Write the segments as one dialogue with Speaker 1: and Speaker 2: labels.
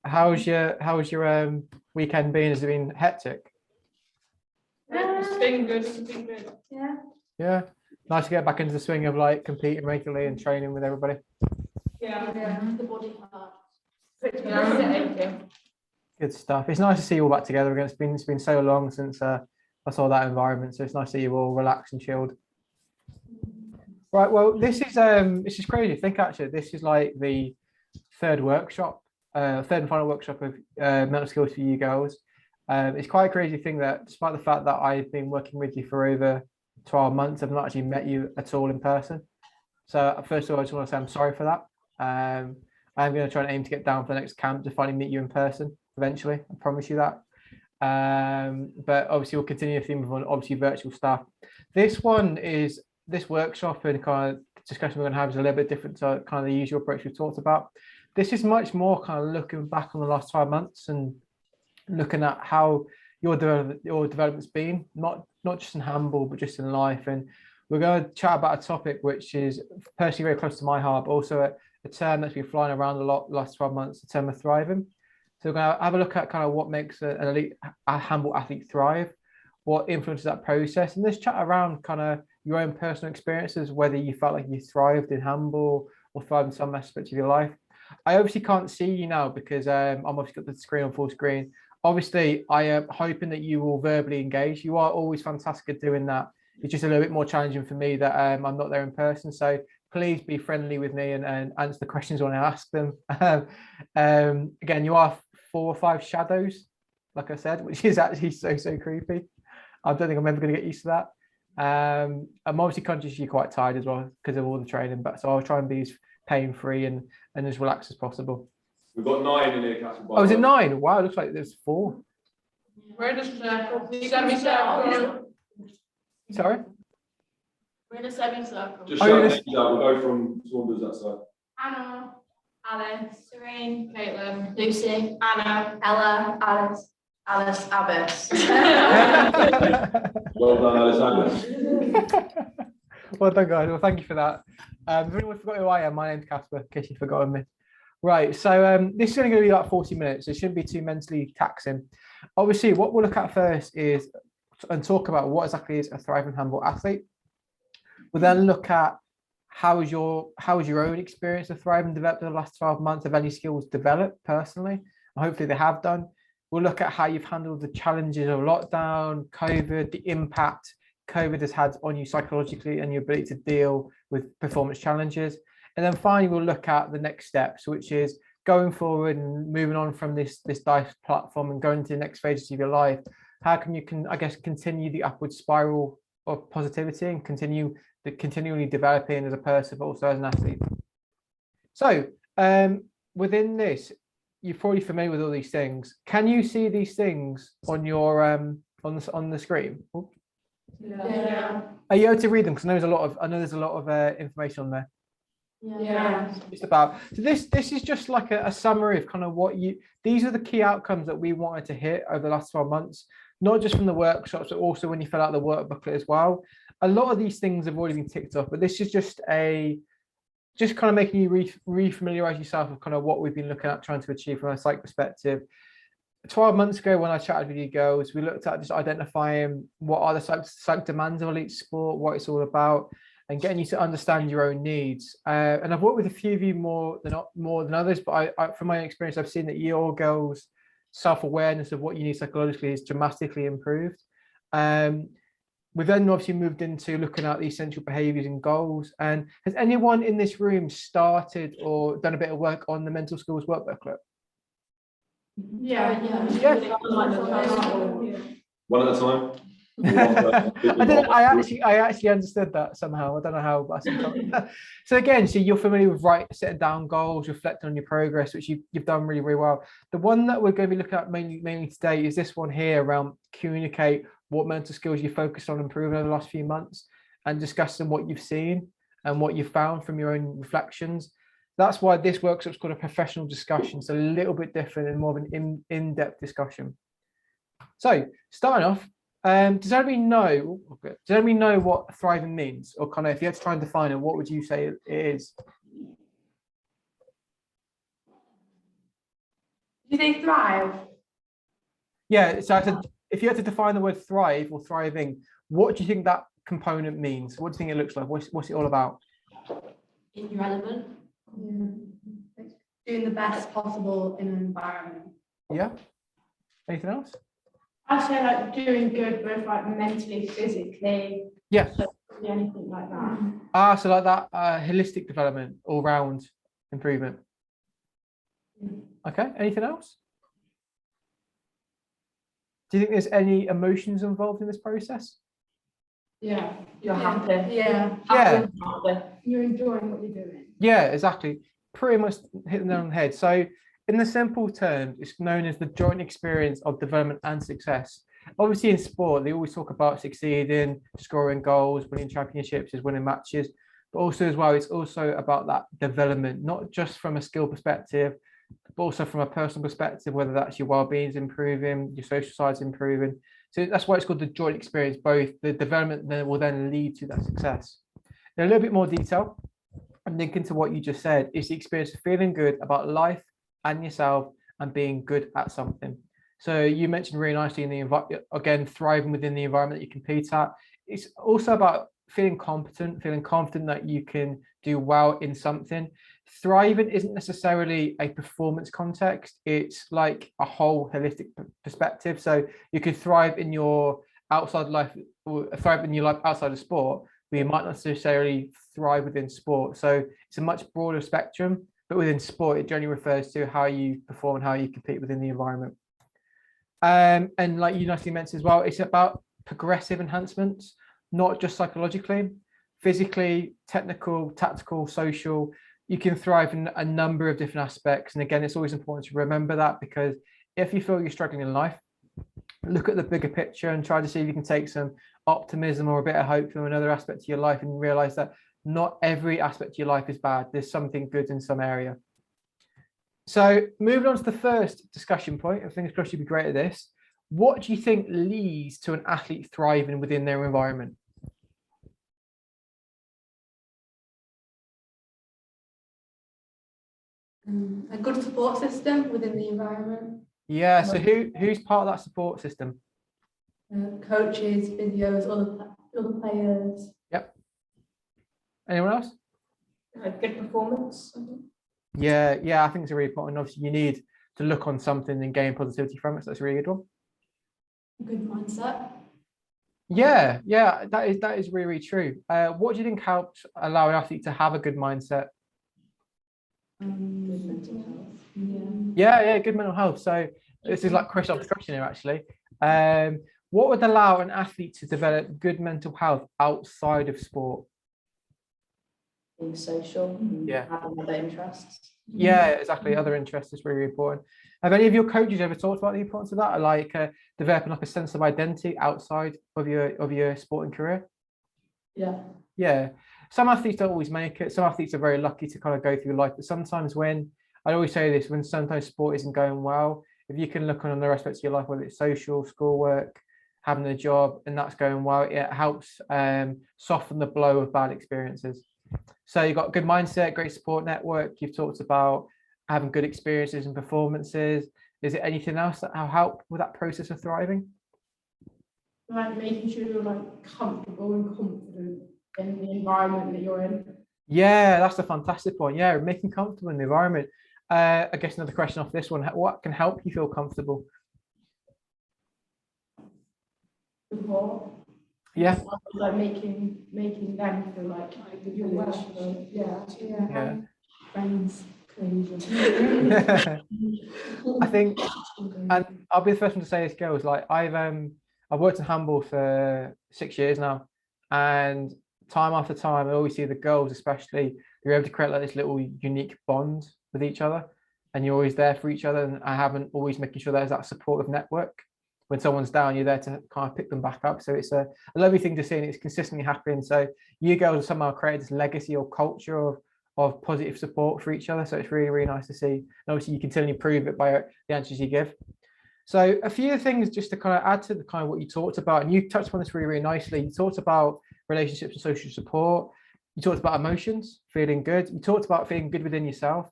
Speaker 1: how's your weekend been? Has it been hectic?
Speaker 2: It's been good. It's been good.
Speaker 3: Yeah.
Speaker 1: Yeah. Nice to get back into the swing of like competing regularly and training with everybody.
Speaker 2: Yeah.
Speaker 3: The body part.
Speaker 1: Good stuff. It's nice to see you all back together again. It's been so long since I saw that environment. So it's nice to see you all relaxed and chilled. Right. Well, this is crazy. Think actually, this is like the third and final workshop of mental skills for you girls. It's quite a crazy thing that despite the fact that I've been working with you for over 12 months, I've not actually met you at all in person. So first of all, I just want to say I'm sorry for that. I'm going to try and aim to get down for the next camp to finally meet you in person eventually. I promise you that. But obviously we'll continue the theme of obviously virtual stuff. This workshop and kind of discussion we're going to have is a little bit different to kind of the usual approach we've talked about. This is much more kind of looking back on the last 12 months and looking at how your development's been, not just in handball, but just in life. And we're going to chat about a topic which is personally very close to my heart, but also a term that's been flying around a lot the last 12 months, the term of thriving. So we're going to have a look at kind of what makes an elite handball athlete thrive, what influences that process, and let's chat around kind of your own personal experiences, whether you felt like you thrived in handball or thrived in some aspects of your life. I obviously can't see you now because I'm obviously got the screen on full screen. Obviously, I am hoping that you will verbally engage. You are always fantastic at doing that. It's just a little bit more challenging for me that I'm not there in person. So please be friendly with me and answer the questions when I ask them. Again, you are 4 or 5 shadows, like I said, which is actually so creepy. I don't think I'm ever going to get used to that. I'm obviously conscious you're quite tired as well because of all the training, but so I'll try and be as pain-free and as relaxed as possible.
Speaker 4: We've got 9 in here, Catherine.
Speaker 1: Oh, is it 9? Wow, it looks like there's 4.
Speaker 2: We're in a circle. Semicircle.
Speaker 1: Sorry?
Speaker 3: We're in a semicircle.
Speaker 4: Just shout names out. We'll go from Saunders that side.
Speaker 3: Anna, Alice, Serene,
Speaker 2: Caitlin,
Speaker 3: Lucy, Anna, Ella, Alice, Abbas.
Speaker 4: Well done, Alice Abbas.
Speaker 1: Well done, guys. Well, thank you for that. If anyone forgot who I am, my name's Casper, in case you've forgotten me. Right, so this is only going to be like 40 minutes. It shouldn't be too mentally taxing. Obviously, what we'll look at first is and talk about what exactly is a thriving handball athlete. We'll then look at how is your own experience of thriving developed in the last 12 months? Have any skills developed personally? And hopefully they have done. We'll look at how you've handled the challenges of lockdown, COVID, the impact COVID has had on you psychologically and your ability to deal with performance challenges. And then finally, we'll look at the next steps, which is going forward and moving on from this DiSE platform and going to the next phases of your life. How can you continue the upward spiral of positivity and continually developing as a person, but also as an athlete. So within this, you're probably familiar with all these things. Can you see these things on your on the screen? Oops.
Speaker 3: Yeah.
Speaker 1: Are you able to read them? Because I know there's a lot of information on there.
Speaker 3: Yeah.
Speaker 1: Just about. So this is just like a summary of kind of these are the key outcomes that we wanted to hit over the last 12 months, not just from the workshops, but also when you fill out the work booklet as well. A lot of these things have already been ticked off, but this is just kind of making you re-familiarize yourself with kind of what we've been looking at trying to achieve from a psych perspective. 12 months ago when I chatted with you girls, we looked at just identifying what are the psych demands of elite sport, what it's all about, and getting you to understand your own needs. And I've worked with a few of you more than others, but I from my experience, I've seen that your girls' self-awareness of what you need psychologically is dramatically improved. We've then obviously moved into looking at the essential behaviors and goals. And has anyone in this room started or done a bit of work on the mental skills work booklet?
Speaker 3: Yeah.
Speaker 4: One at a time.
Speaker 1: I actually understood that somehow. I don't know how, but so again, so you're familiar with setting down goals, reflecting on your progress, which you've done really, really well. The one that we're going to be looking at mainly today is this one here around communicate what mental skills you focused on improving over the last few months and discussing what you've seen and what you've found from your own reflections. That's why this workshop's called a professional discussion. It's a little bit different and more of an in-depth discussion. So starting off, does anybody know what thriving means? Or kind of, if you had to try and define it, what would you say it is?
Speaker 3: Do they thrive?
Speaker 1: Yeah, so I said, if you had to define the word thrive or thriving, what do you think that component means? What do you think it looks like? What's it all about?
Speaker 3: Irrelevant. Doing the best possible in an environment.
Speaker 1: Yeah. Anything else?
Speaker 2: I say like doing good, both like mentally, physically,
Speaker 1: Yeah.
Speaker 2: anything like that.
Speaker 1: So like that holistic development, all round improvement. Okay. Anything else? Do you think there's any emotions involved in this process?
Speaker 2: Yeah,
Speaker 3: You're happy.
Speaker 2: yeah,
Speaker 1: Yeah.
Speaker 2: you're enjoying what you're doing.
Speaker 1: Yeah, exactly. Pretty much hitting them on the head. So in the simple terms, it's known as the joint experience of development and success. Obviously in sport, they always talk about succeeding, scoring goals, winning championships, is winning matches, but also as well, it's also about that development, not just from a skill perspective, but also from a personal perspective, whether that's your well-being is improving, your social side's improving. So that's why it's called the joint experience. Both the development then will then lead to that success. In a little bit more detail, and linking to what you just said, is the experience of feeling good about life and yourself and being good at something. So you mentioned really nicely in the environment, again, thriving within the environment that you compete at. It's also about feeling competent, feeling confident that you can do well in something. Thriving isn't necessarily a performance context. It's like a whole holistic perspective. So you could thrive in your outside life, or thrive in your life outside of sport, but you might not necessarily thrive within sport. So it's a much broader spectrum, but within sport, it generally refers to how you perform and how you compete within the environment. And like you nicely mentioned as well, it's about progressive enhancements, not just psychologically, physically, technical, tactical, social. You can thrive in a number of different aspects. And again, it's always important to remember that, because if you feel you're struggling in life, look at the bigger picture and try to see if you can take some optimism or a bit of hope from another aspect of your life, and realize that not every aspect of your life is bad. There's something good in some area. So moving on to the first discussion point, and fingers crossed you'll be great at this. What do you think leads to an athlete thriving within their environment?
Speaker 3: A good support system within the environment.
Speaker 1: Yeah, so who's part of that support system?
Speaker 3: Coaches, physios, other players.
Speaker 1: Yep. Anyone else?
Speaker 2: Like good performance.
Speaker 1: Yeah, I think it's a really important. Obviously, you need to look on something and gain positivity from it. So that's a really good one.
Speaker 3: Good mindset.
Speaker 1: Yeah, that is really, really true. What do you think helps allow an athlete to have a good mindset?
Speaker 3: Good mental health.
Speaker 1: Yeah, good mental health. So this is like question after question here, actually. What would allow an athlete to develop good mental health outside of sport?
Speaker 3: Being social.
Speaker 1: Yeah.
Speaker 3: Having other interests.
Speaker 1: Yeah, exactly. Other interests is really important. Have any of your coaches ever talked about the importance of that, like developing like a sense of identity outside of your sporting career? Yeah. Some athletes don't always make it. Some athletes are very lucky to kind of go through life, but sometimes I always say this, when sometimes sport isn't going well, if you can look on other aspects of your life, whether it's social, schoolwork, having a job, and that's going well, it helps soften the blow of bad experiences. So you've got good mindset, great support network. You've talked about having good experiences and performances. Is there anything else that will help with that process of thriving?
Speaker 2: Like making sure you're like comfortable and confident in the environment that you're in.
Speaker 1: Yeah, that's a fantastic one. Yeah, making comfortable in the environment. I guess another question off this one: what can help you feel comfortable?
Speaker 2: Support.
Speaker 1: Yeah.
Speaker 2: Like making them feel like you're welcome. Yeah.
Speaker 3: Friends.
Speaker 1: I think, and I'll be the first one to say this, girls. Like I've worked in handball for 6 years now, and time after time, I always see the girls, especially, you're able to create like this little unique bond with each other, and you're always there for each other. And I haven't always making sure there's that supportive network. When someone's down, you're there to kind of pick them back up. So it's a lovely thing to see, and it's consistently happening. So you girls have somehow created this legacy or culture of positive support for each other. So it's really, really nice to see. And obviously you continually prove it by the answers you give. So a few things just to kind of add to the kind of what you talked about, and you touched upon this really, really nicely. You talked about relationships and social support. You talked about emotions, feeling good. You talked about feeling good within yourself.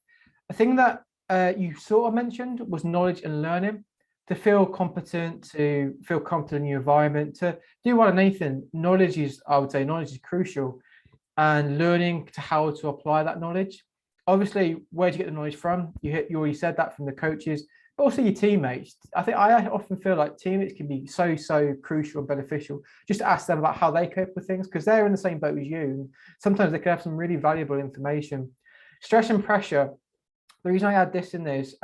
Speaker 1: A thing that you sort of mentioned was knowledge and learning. To feel competent, to feel confident in your environment, to do well in anything, knowledge is, I would say, knowledge is crucial, and learning to how to apply that knowledge. Obviously, where do you get the knowledge from? You already said that from the coaches, but also your teammates. I often feel like teammates can be so crucial and beneficial. Just to ask them about how they cope with things, because they're in the same boat as you. And sometimes they can have some really valuable information. Stress and pressure. The reason I add this in this,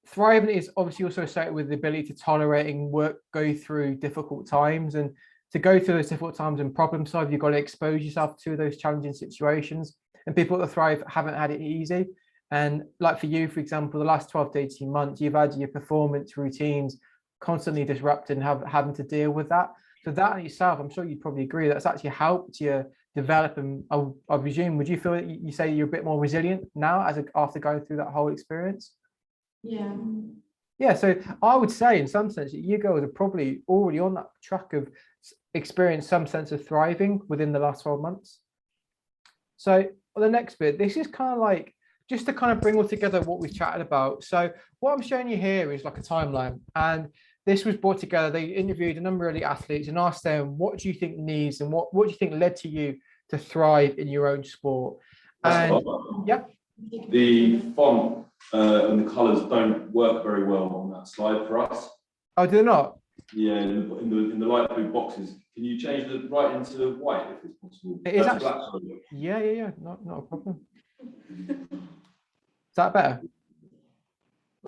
Speaker 1: thriving is obviously also associated with the ability to tolerate and go through difficult times. And to go through those difficult times and problem solve, you've got to expose yourself to those challenging situations. And people that thrive haven't had it easy. And like for you, for example, the last 12 to 18 months, you've had your performance routines constantly disrupted and having to deal with that. So that in itself, I'm sure you'd probably agree, that's actually helped you develop. And I presume, would you feel that you say you're a bit more resilient now after going through that whole experience?
Speaker 2: Yeah.
Speaker 1: Yeah, so I would say in some sense you girls are probably already on that track of experience some sense of thriving within the last 12 months. So the next bit, this is kind of like just to kind of bring all together what we've chatted about. So what I'm showing you here is like a timeline, and this was brought together. They interviewed a number of the athletes and asked them, what do you think needs and what do you think led to you to thrive in your own sport? And yeah,
Speaker 4: the font and the colours don't work very well on that slide for us.
Speaker 1: oh, do they not?
Speaker 4: Yeah, in the light blue boxes. Can you change the right into white if it's possible?
Speaker 1: It is actually,
Speaker 4: black, sorry.
Speaker 1: yeah, not a problem. Is that better?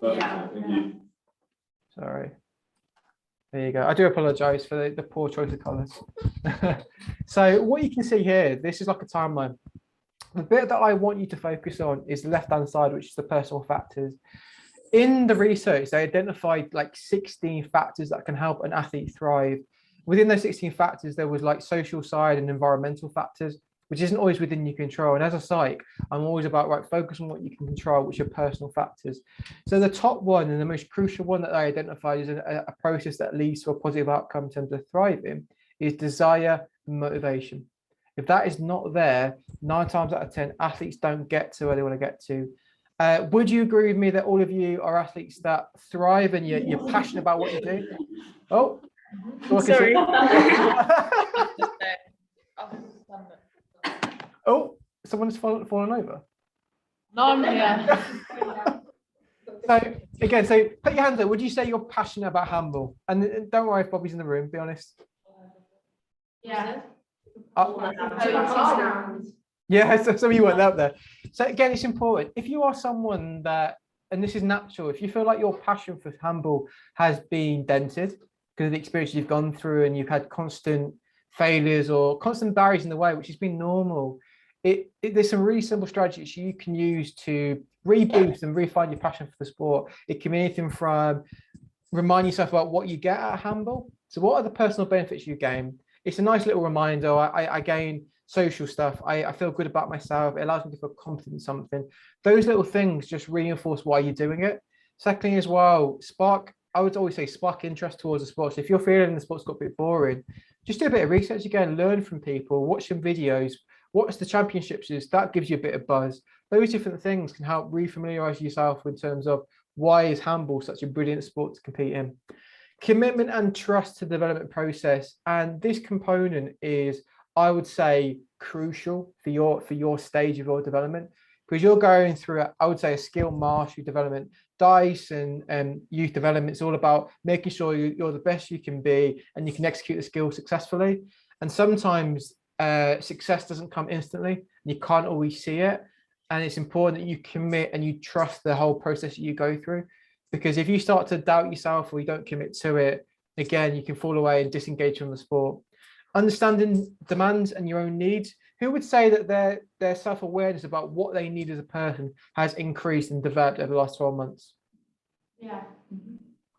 Speaker 4: Perfect,
Speaker 2: Yeah.
Speaker 4: thank you.
Speaker 1: Sorry. There you go. I do apologize for the poor choice of colors. So what you can see here, this is like a timeline. The bit that I want you to focus on is the left-hand side, which is the personal factors. In the research, they identified like 16 factors that can help an athlete thrive. Within those 16 factors, there was like social side and environmental factors, which isn't always within your control. And as a psych, I'm always about, right, focus on what you can control, which are personal factors. So the top one and the most crucial one that I identified is a process that leads to a positive outcome in terms of thriving is desire and motivation. If that is not there, 9 times out of 10, athletes don't get to where they want to get to. Would you agree with me that all of you are athletes that thrive and you're passionate about what you do? Oh,
Speaker 5: Sorry.
Speaker 1: Oh, someone's fallen over.
Speaker 5: No, I'm here.
Speaker 1: So again, so put your hands up. Would you say you're passionate about handball? And don't worry if Bobby's in the room, be honest.
Speaker 2: Yeah.
Speaker 1: Yeah, so some of you weren't out there. So again, it's important. If you are someone that, and this is natural, if you feel like your passion for handball has been dented because of the experience you've gone through and you've had constant failures or constant barriers in the way, which has been normal, there's some really simple strategies you can use to reboost and refine your passion for the sport. It can be anything from remind yourself about what you get out of handball. So what are the personal benefits you gain? It's a nice little reminder. I gain social stuff. I feel good about myself. It allows me to feel confident in something. Those little things just reinforce why you're doing it. Secondly, as well, I would always say spark interest towards the sport. So if you're feeling the sport's got a bit boring, just do a bit of research again, learn from people, watch some videos, watch the championships is. That gives you a bit of buzz. Those different things can help refamiliarize yourself in terms of why is handball such a brilliant sport to compete in. Commitment and trust to the development process. And this component is, I would say, crucial for your stage of your development, because you're going through, I would say, a skill mastery development. DiSE and youth development, it's all about making sure you're the best you can be and you can execute the skill successfully. And sometimes success doesn't come instantly, and you can't always see it. And it's important that you commit and you trust the whole process that you go through, because if you start to doubt yourself or you don't commit to it, again, you can fall away and disengage from the sport. Understanding demands and your own needs. Who would say that their self-awareness about what they need as a person has increased and developed over the last 12 months?
Speaker 2: Yeah.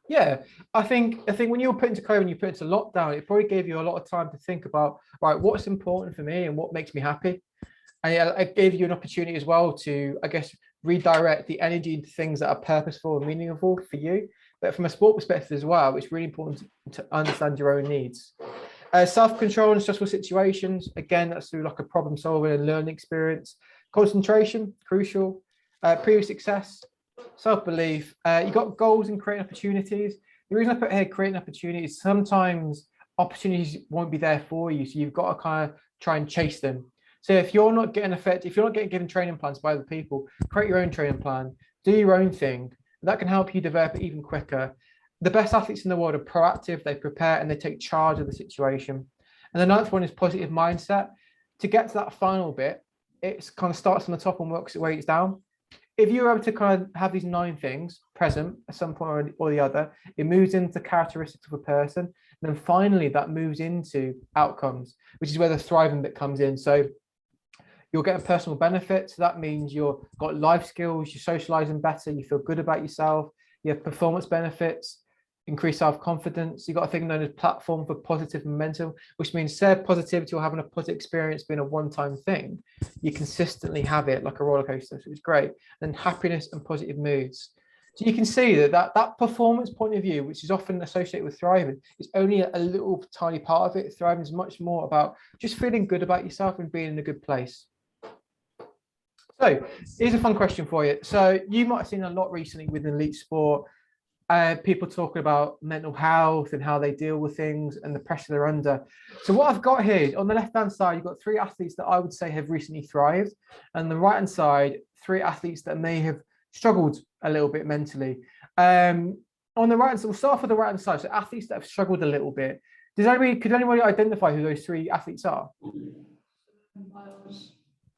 Speaker 1: Yeah, I think when you were put into COVID and you put into lockdown, it probably gave you a lot of time to think about, right, what's important for me and what makes me happy. And it gave you an opportunity as well to, I guess, redirect the energy into things that are purposeful and meaningful for you. But from a sport perspective as well, it's really important to understand your own needs. Self-control in stressful situations. Again, that's through like a problem solving and learning experience. Concentration, crucial. Previous success. self-belief. You got goals and creating opportunities. The reason I put here creating opportunities, sometimes opportunities won't be there for you, so you've got to kind of try and chase them. So if you're not getting if you're not getting given training plans by other people, create your own training plan, do your own thing. That can help you develop it even quicker. The best athletes in the world are proactive, they prepare and they take charge of the situation. And the ninth one is positive mindset. To get to that final bit, it kind of starts on the top and works its way down. If you're able to kind of have these 9 things present at some point or the other, it moves into characteristics of a person. And then finally, that moves into outcomes, which is where the thriving bit comes in. So you'll get a personal benefit. So that means you've got life skills, you're socializing better, you feel good about yourself, you have performance benefits, increase self-confidence. You've got a thing known as platform for positive momentum, which means instead of positivity or having a positive experience being a one-time thing, you consistently have it like a roller coaster, so it's great. And happiness and positive moods. So you can see that performance point of view, which is often associated with thriving, is only a little tiny part of it. Thriving is much more about just feeling good about yourself and being in a good place. So here's a fun question for you. So you might have seen a lot recently with elite sport, people talking about mental health and how they deal with things and the pressure they're under. So what I've got here on the left-hand side, you've got 3 athletes that I would say have recently thrived, and the right-hand side, 3 athletes that may have struggled a little bit mentally. On the right-hand side, we'll start off with the right-hand side. So athletes that have struggled a little bit. Could anybody identify who those 3 athletes are?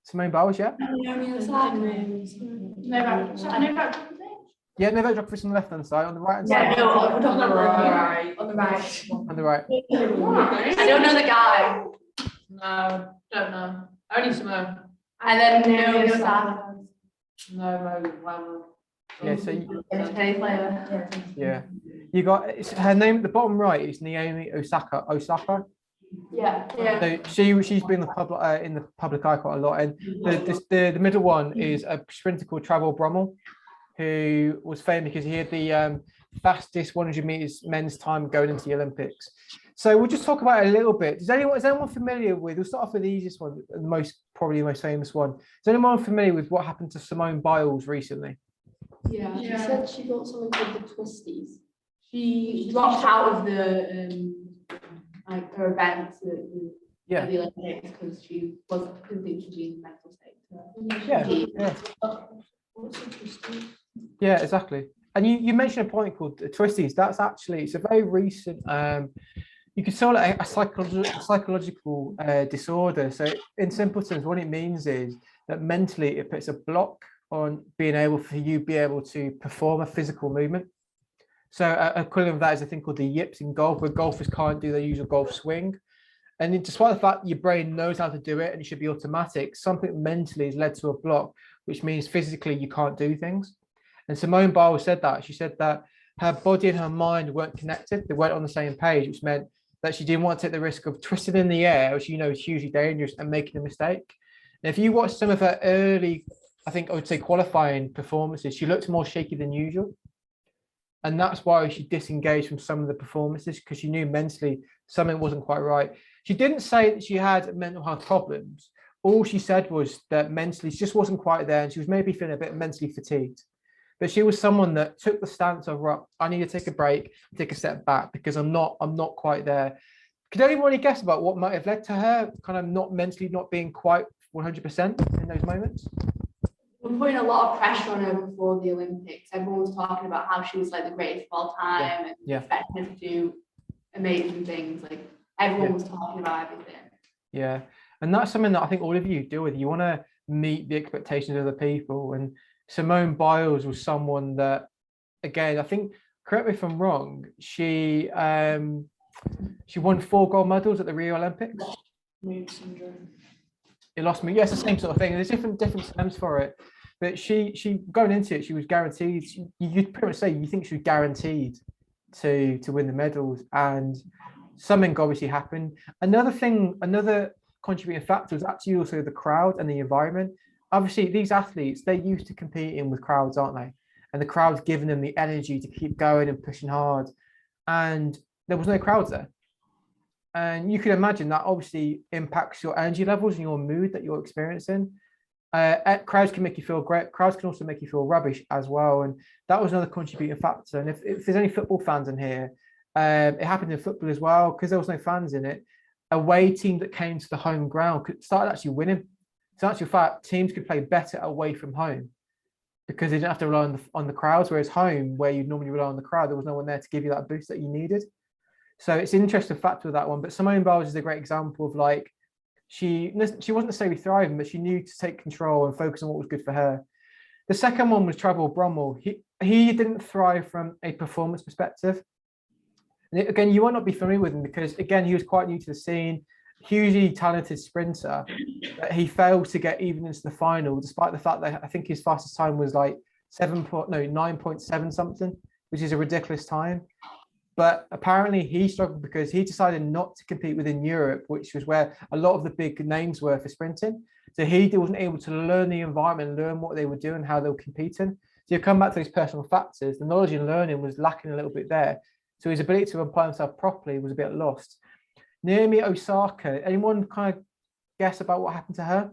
Speaker 1: Simone Biles, yeah? Yeah, Novak Djokovic on the left-hand side. On the right-hand side.
Speaker 3: No, on the right. On the right.
Speaker 1: On the right.
Speaker 3: I don't know the guy.
Speaker 5: No, don't know. Only Simone.
Speaker 3: And then no, Osaka.
Speaker 5: No, well.
Speaker 1: Yeah, so
Speaker 3: Any player.
Speaker 1: yeah, you got her name at the bottom right is Naomi Osaka.
Speaker 3: Yeah.
Speaker 1: So she's been in the public eye quite a lot, and the middle one is a sprinter called Travel Brummel, who was famous because he had the fastest 100 meters men's time going into the Olympics. So we'll just talk about it a little bit. Is anyone familiar with? We'll start off with the easiest one, probably the most famous one. Is anyone familiar with what happened to Simone Biles recently?
Speaker 3: Yeah.
Speaker 2: She said she got something called the twisties.
Speaker 3: She dropped out of the like her events at the Olympics because she couldn't think she'd be in the mental state.
Speaker 2: What's the twisties?
Speaker 1: Yeah, exactly. And you mentioned a point called the twisties. It's a very recent. You could call it a psychological disorder. So in simple terms, what it means is that mentally it puts a block on being able to perform a physical movement. So a equivalent of that is a thing called the yips in golf, where golfers can't do their usual golf swing. And despite the fact your brain knows how to do it and it should be automatic, something mentally has led to a block, which means physically you can't do things. And Simone Biles said that. She said that her body and her mind weren't connected. They weren't on the same page, which meant that she didn't want to take the risk of twisting in the air, which is hugely dangerous, and making a mistake. And if you watch some of her early, I think I would say qualifying performances, she looked more shaky than usual. And that's why she disengaged from some of the performances, because she knew mentally something wasn't quite right. She didn't say that she had mental health problems. All she said was that mentally she just wasn't quite there, and she was maybe feeling a bit mentally fatigued. But she was someone that took the stance of, right, I need to take a break, take a step back, because I'm not quite there. Could anybody guess about what might have led to her kind of not being quite 100% in those moments?
Speaker 3: We're putting a lot of pressure on her before the Olympics. Everyone was talking about how she was like the greatest of all time and expecting her to do amazing things. Like everyone was talking about everything. Yeah,
Speaker 1: and that's something that I think all of you deal with. You want to meet the expectations of the people, and Simone Biles was someone that, again, I think, correct me if I'm wrong, she won 4 gold medals at the Rio Olympics.
Speaker 2: Mood syndrome.
Speaker 1: It lost me. Yes, the same sort of thing. There's different terms for it, but she going into it, she was guaranteed. You'd pretty much say you think she was guaranteed to win the medals, and something obviously happened. Another contributing factor was actually also the crowd and the environment. Obviously, these athletes, they're used to competing with crowds, aren't they? And the crowd's giving them the energy to keep going and pushing hard. And there was no crowds there. And you can imagine that obviously impacts your energy levels and your mood that you're experiencing. Crowds can make you feel great. Crowds can also make you feel rubbish as well. And that was another contributing factor. And if there's any football fans in here, it happened in football as well, because there was no fans in it. Away team that came to the home ground started actually winning. So in actual fact, teams could play better away from home because they didn't have to rely on the crowds. Whereas home, where you'd normally rely on the crowd, there was no one there to give you that boost that you needed. So it's an interesting factor with that one. But Simone Biles is a great example of, like, she wasn't necessarily thriving, but she knew to take control and focus on what was good for her. The second one was Trevor Brummel. He didn't thrive from a performance perspective. And again, you might not be familiar with him because, again, he was quite new to the scene, hugely talented sprinter, but he failed to get even into the final, despite the fact that I think his fastest time was like 9.7 something, which is a ridiculous time. But apparently he struggled because he decided not to compete within Europe, which was where a lot of the big names were for sprinting. So he wasn't able to learn the environment, learn what they were doing, how they were competing. So you come back to these personal factors, the knowledge and learning was lacking a little bit there. So his ability to apply himself properly was a bit lost. Naomi Osaka, anyone kind of guess about what happened to her?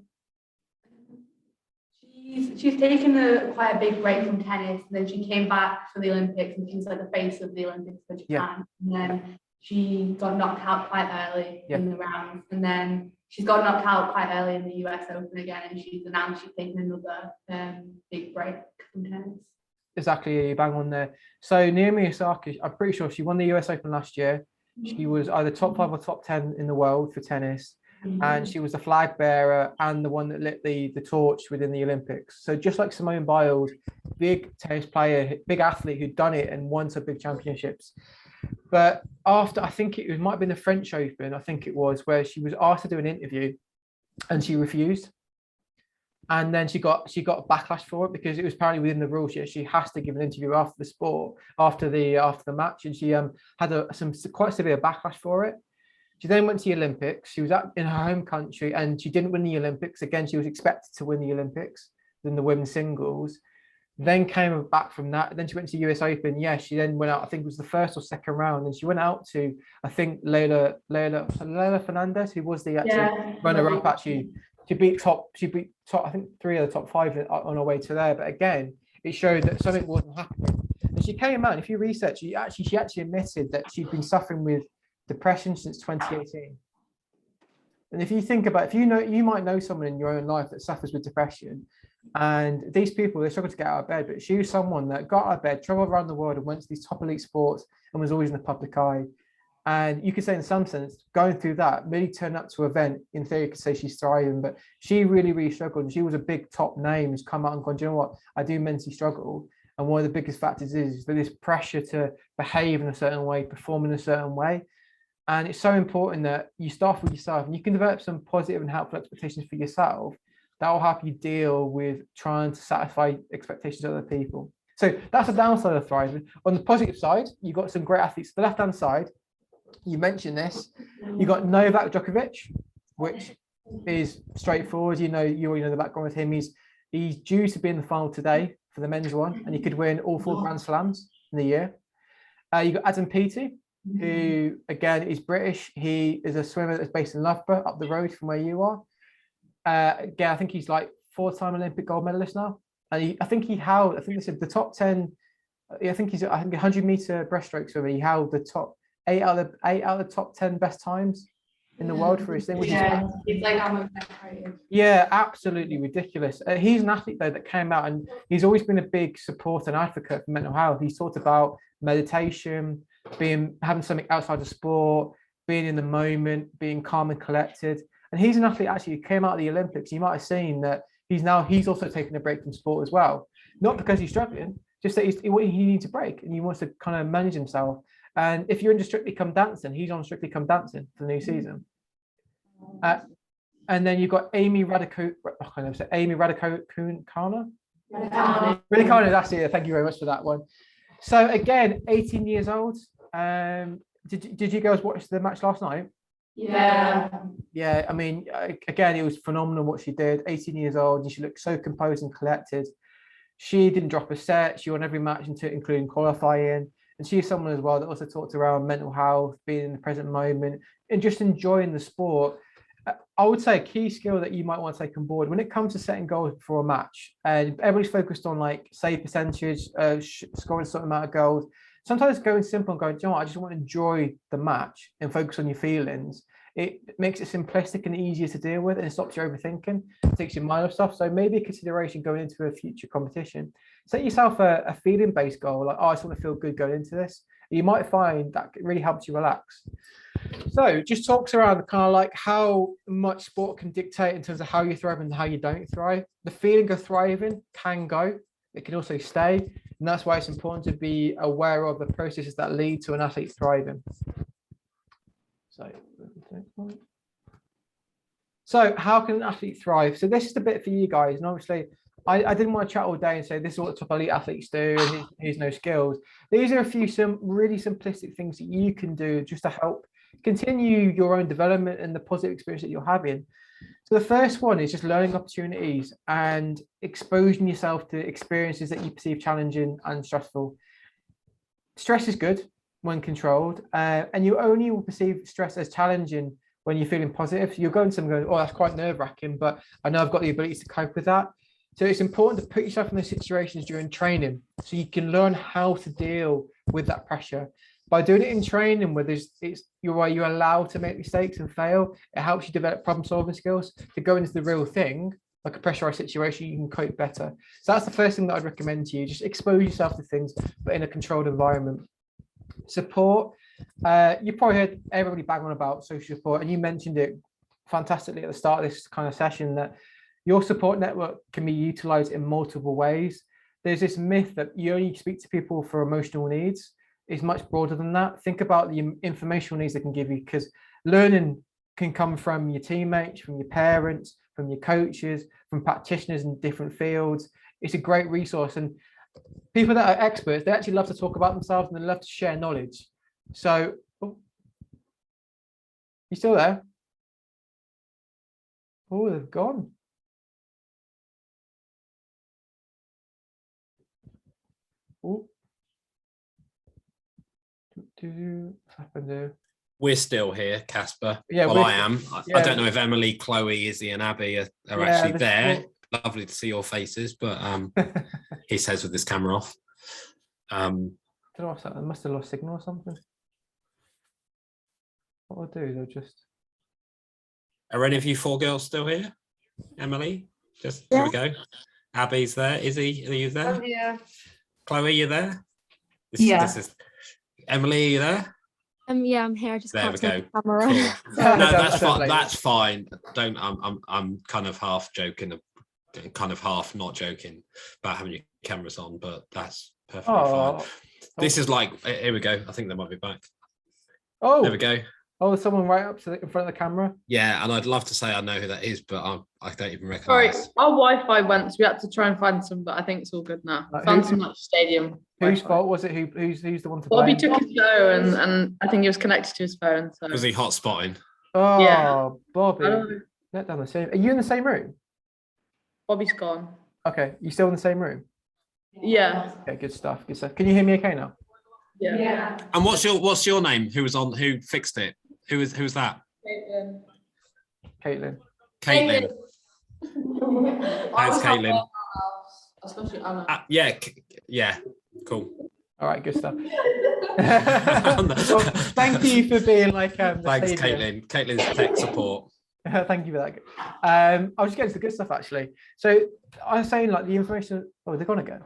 Speaker 3: She's taken quite a big break from tennis, and then she came back for the Olympics, and she's like the face of the Olympics for Japan.
Speaker 1: Yeah.
Speaker 3: And then she got knocked out quite early in the rounds, and then she's got knocked out quite early in the US Open again, and she's announced she's taking another big break from tennis.
Speaker 1: Exactly, you bang on there. So Naomi Osaka, I'm pretty sure she won the US Open last year. She was either top 5 or top 10 in the world for tennis. And she was the flag bearer and the one that lit the torch within the Olympics. So just like Simone Biles, big tennis player, big athlete who'd done it and won some big championships. But after, I think it might have been the French Open, I think it was, where she was asked to do an interview and she refused. And then she got a backlash for it because it was apparently within the rules. She has to give an interview after the sport, after the match, and she had some quite severe backlash for it. She then went to the Olympics. She was in her home country and she didn't win the Olympics. Again, she was expected to win the Olympics in the women's singles. Then came back from that. Then she went to the US Open. Yeah, she then went out, I think it was the first or second round. And she went out to, I think, Leila Fernandez, who was the runner-up actually. She beat top, I think 3 of the top 5 on her way to there. But again, it showed that something wasn't happening. And she came out, if you research, she actually admitted that she'd been suffering with depression since 2018. And if you think about, you might know someone in your own life that suffers with depression, and these people, they struggle to get out of bed, but she was someone that got out of bed, traveled around the world and went to these top elite sports and was always in the public eye. And you could say in some sense, going through that, really turned up to an event, in theory you could say she's thriving, but she really, really struggled. And she was a big top name who's come out and gone, do you know what, I do mentally struggle. And one of the biggest factors is that this pressure to behave in a certain way, perform in a certain way. And it's so important that you start with yourself and you can develop some positive and helpful expectations for yourself that will help you deal with trying to satisfy expectations of other people. So that's the downside of thriving. On the positive side, you've got some great athletes. The left-hand side, you mentioned this, you've got Novak Djokovic, which is straightforward. You already know the background with him. He's due to be in the final today for the men's one, and he could win all 4 Grand Slams in the year. You've got Adam Peaty, who again is British. He is a swimmer that's based in Loughborough, up the road from where you are. Again, I think he's like 4-time Olympic gold medalist now, and I think they said the top 10. I think 100-meter breaststroke swimmer. He held the top 8 out of the top 10 best times in the world for his thing, which is
Speaker 3: it's like almost decorated.
Speaker 1: Yeah, absolutely ridiculous. He's an athlete though that came out, and he's always been a big supporter and advocate for mental health. He's talked about meditation, having something outside of sport, being in the moment, being calm and collected. And he's an athlete actually who came out of the Olympics. You might have seen that he's also taken a break from sport as well. Not because he's struggling, just that he needs a break and he wants to kind of manage himself. And if you're into Strictly Come Dancing, he's on Strictly Come Dancing for the new season. And then you've got Amy Raducanu. That's it. Thank you very much for that one. So again, 18 years old. Did you guys watch the match last night?
Speaker 3: Yeah.
Speaker 1: Yeah, I mean, again, it was phenomenal what she did. 18 years old, and she looked so composed and collected. She didn't drop a set. She won every match, including qualifying. And she's someone as well that also talked around mental health, being in the present moment, and just enjoying the sport. I would say a key skill that you might want to take on board when it comes to setting goals for a match, and everybody's focused on like save percentage, scoring a certain amount of goals. Sometimes going simple and going, do you know what, I just want to enjoy the match and focus on your feelings. It makes it simplistic and easier to deal with, and it stops you overthinking, takes your mind off stuff. So maybe a consideration going into a future competition, set yourself a feeling-based goal, like, oh, I just want to feel good going into this. You might find that really helps you relax. So just talks around kind of like how much sport can dictate in terms of how you thrive and how you don't thrive. The feeling of thriving can go, it can also stay. And that's why it's important to be aware of the processes that lead to an athlete thriving. So how can an athlete thrive? So this is the bit for you guys. And obviously, I didn't want to chat all day and say this is what the top elite athletes do and here's no skills. These are a few really simplistic things that you can do just to help continue your own development and the positive experience that you're having. So the first one is just learning opportunities and exposing yourself to experiences that you perceive challenging and stressful. Stress is good when controlled, and you only will perceive stress as challenging when you're feeling positive. So you're going to something going, oh, that's quite nerve-wracking, but I know I've got the ability to cope with that. So it's important to put yourself in those situations during training so you can learn how to deal with that pressure. By doing it in training where you're allowed to make mistakes and fail, it helps you develop problem-solving skills to go into the real thing, like a pressurized situation, you can cope better. So that's the first thing that I'd recommend to you. Just expose yourself to things, but in a controlled environment. Support. You probably heard everybody bang on about social support, and you mentioned it fantastically at the start of this kind of session that your support network can be utilized in multiple ways. There's this myth that you only speak to people for emotional needs. It's much broader than that. Think about the informational needs they can give you, because learning can come from your teammates, from your parents, from your coaches, from practitioners in different fields. It's a great resource, and people that are experts, they actually love to talk about themselves and they love to share knowledge. So, oh, you still there? Oh, they've gone. Oh. What's happened there?
Speaker 6: We're still here, Casper.
Speaker 1: Yeah,
Speaker 6: well, I am.
Speaker 1: Yeah.
Speaker 6: I don't know if Emily, Chloe, Izzy, and Abby are actually there. Lovely to see your faces, but he says with his camera off.
Speaker 1: I don't know what's that. I must have lost signal or something. What I'll do, they'll just.
Speaker 6: Are any of you four girls still here? Emily, here we go. Abby's there. Izzy, are you there?
Speaker 3: Yeah.
Speaker 6: Chloe, you there?
Speaker 3: Yeah.
Speaker 6: Emily, are you there?
Speaker 7: Yeah, I'm here. I just
Speaker 6: there
Speaker 7: can't
Speaker 6: we
Speaker 7: take
Speaker 6: go.
Speaker 7: the camera.
Speaker 6: Cool. No, that's fine. That's fine. I'm kind of half joking, kind of half not joking about having your cameras on, but that's perfectly fine. This is like, here we go. I think they might be back.
Speaker 1: Oh,
Speaker 6: there we go.
Speaker 1: Oh, there's someone right up in front of the camera.
Speaker 6: Yeah, and I'd love to say I know who that is, but I don't even recognise.
Speaker 5: Sorry, our Wi-Fi went, so we had to try and find some, but I think it's all good now. Found some like stadium.
Speaker 1: Whose fault was it? Who's the one to
Speaker 5: Bobby
Speaker 1: blame?
Speaker 5: took his phone, and I think he was connected to his phone. So.
Speaker 6: Was he hotspotting?
Speaker 1: Oh,
Speaker 5: yeah.
Speaker 1: Bobby. Let down the same. Are you in the same room?
Speaker 5: Bobby's gone.
Speaker 1: Okay, you still in the same room?
Speaker 5: Yeah.
Speaker 1: Okay, good stuff. Good stuff. Can you hear me okay now?
Speaker 5: Yeah.
Speaker 6: And what's your name? Who fixed it? Who's that?
Speaker 1: Caitlin.
Speaker 6: Caitlin. Thanks, Caitlin.
Speaker 5: Especially Anna.
Speaker 6: Yeah. Cool.
Speaker 1: All right, good stuff. Well, thank you for being like.
Speaker 6: Thanks, Caitlin. Caitlin's tech support.
Speaker 1: Thank you for that. I'll just get into the good stuff actually. So I was saying like the information. Oh, they're gonna go.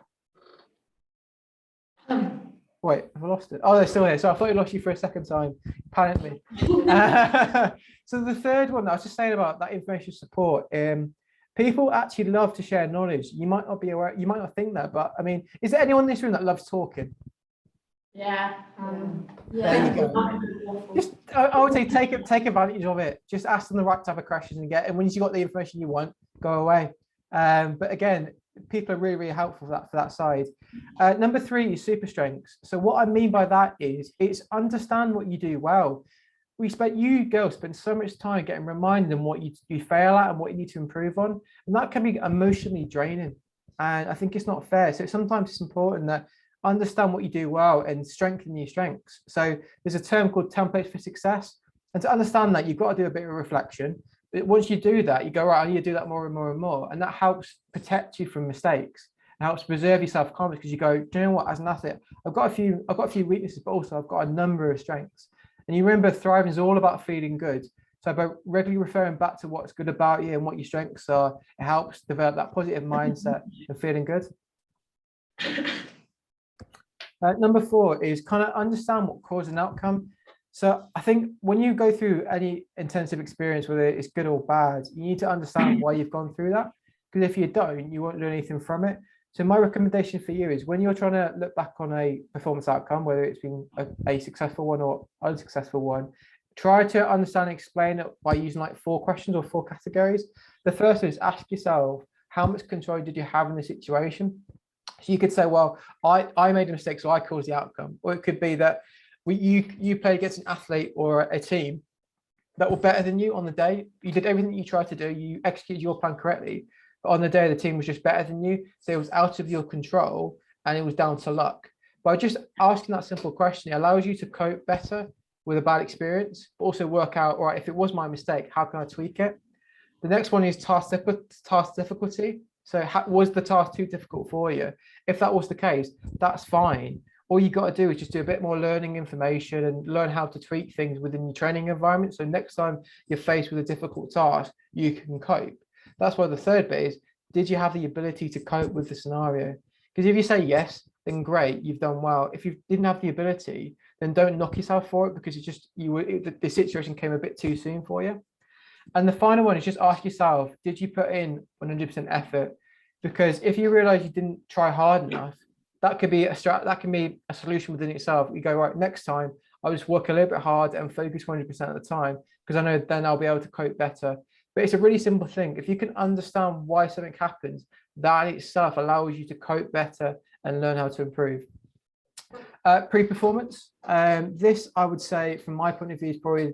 Speaker 1: Wait, have I lost it? Oh, they're still here. So I thought I lost you for a second time. Panicked me. So the third one, I was just saying about that information support. People actually love to share knowledge. You might not be aware, you might not think that, but I mean, is there anyone in this room that loves talking?
Speaker 2: Yeah.
Speaker 1: There you go. Just, I would say take advantage of it. Just ask them the right type of questions and once you got the information you want, go away. But again, people are really, really helpful for that side. Number 3 is super strengths. So what I mean by that is it's understand what you do well. You girls spend so much time getting reminded on what you fail at and what you need to improve on, and that can be emotionally draining, and I think it's not fair. So sometimes it's important that understand what you do well and strengthen your strengths. So there's a term called templates for success, and to understand that you've got to do a bit of reflection, once you do that, you go, right, I need to do that more and more and more. And that helps protect you from mistakes. It helps preserve your self-confidence because you go, do you know what, as an athlete, I've got a few weaknesses, but also I've got a number of strengths. And you remember thriving is all about feeling good. So by regularly referring back to what's good about you and what your strengths are, it helps develop that positive mindset and feeling good. Number 4 is kind of understand what cause and outcome. So I think when you go through any intensive experience, whether it's good or bad, you need to understand why you've gone through that. Because if you don't, you won't learn anything from it. So my recommendation for you is when you're trying to look back on a performance outcome, whether it's been a successful one or unsuccessful one, try to understand and explain it by using like 4 questions or 4 categories. The first is ask yourself, how much control did you have in the situation? So you could say, well, I made a mistake, so I caused the outcome. Or it could be that you played against an athlete or a team that were better than you on the day. You did everything you tried to do. You executed your plan correctly. But on the day, the team was just better than you. So it was out of your control and it was down to luck. By just asking that simple question, it allows you to cope better with a bad experience, but also work out, all right, if it was my mistake, how can I tweak it? The next one is task difficulty. So was the task too difficult for you? If that was the case, that's fine. All you got to do is just do a bit more learning information and learn how to tweak things within your training environment. So next time you're faced with a difficult task, you can cope. That's why the third bit is, did you have the ability to cope with the scenario? Because if you say yes, then great, you've done well. If you didn't have the ability, then don't knock yourself for it, because the situation came a bit too soon for you. And the final one is just ask yourself, did you put in 100% effort? Because if you realize you didn't try hard enough, that could be a solution within itself. You go, right, next time I'll just work a little bit hard and focus 100% of the time, because I know then I'll be able to cope better. But it's a really simple thing. If you can understand why something happens, that in itself allows you to cope better and learn how to improve. Pre-performance. This, I would say, from my point of view, is probably